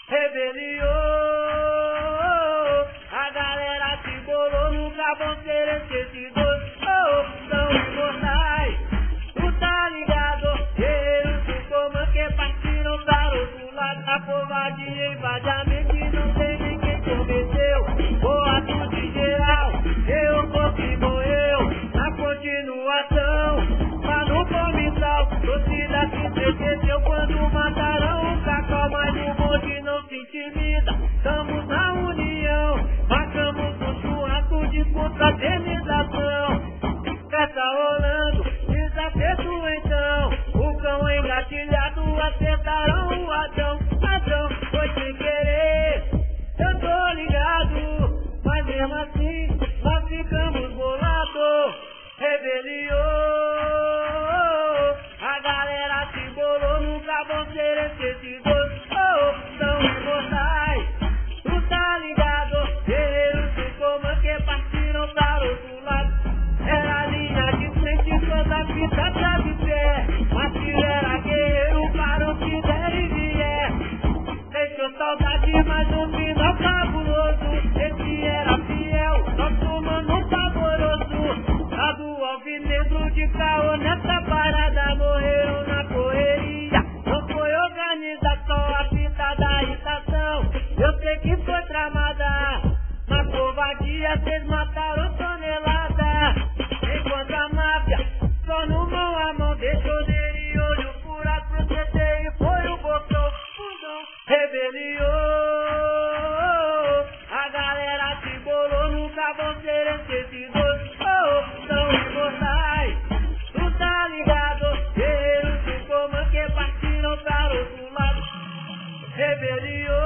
rebeliou. A galera se bolou, nunca vão ser esquecidos. Oh, são imortais, tu tá ligado? Guerreiros do comando que partiram para outro lado. A covardia invade a mente, não tem nem quem cometeu. Boato de geral, eu fosse morreu. Na continuação, lá no comisal, torcida se entreteceu quando mataram o Cacau. Mas o bonde não se intimida, estamos na união. Marcamos um churrasco de confraternização. Festa rolando, desacerto então. O cão engatilhado, acertaram o Adão. Adão foi sem querer, eu tô ligado. Mas mesmo assim, nós ficamos bolados. Rebeliou, a galera se bolou, nunca vão ser esquecidos. Oh, são imortais, tu tá ligado? Guerreiros do comando que partiram para outro lado. Era a linha de frente, toda a fita tá de pé. Mas se era guerreiro, para o que der e vier. Deixou saudade, mas um final fabuloso. Esse era fiel, nosso mano pavoroso. Lá do alvinegro de caô nessa parada, morreram na correria. Não foi organização, a fita da estação. Eu sei que foi tramada, na covardia cês mataram tonelada. Enquanto a máfia, só no mão a mão, deixou dele olho furado pro CT e foi o botão. Rebeliou, a galera se bolou, nunca vão ser esquecidos. Oh, são imortais, tu tá ligado? Guerreiros do comando que partiram para outro lado. Rebeliou.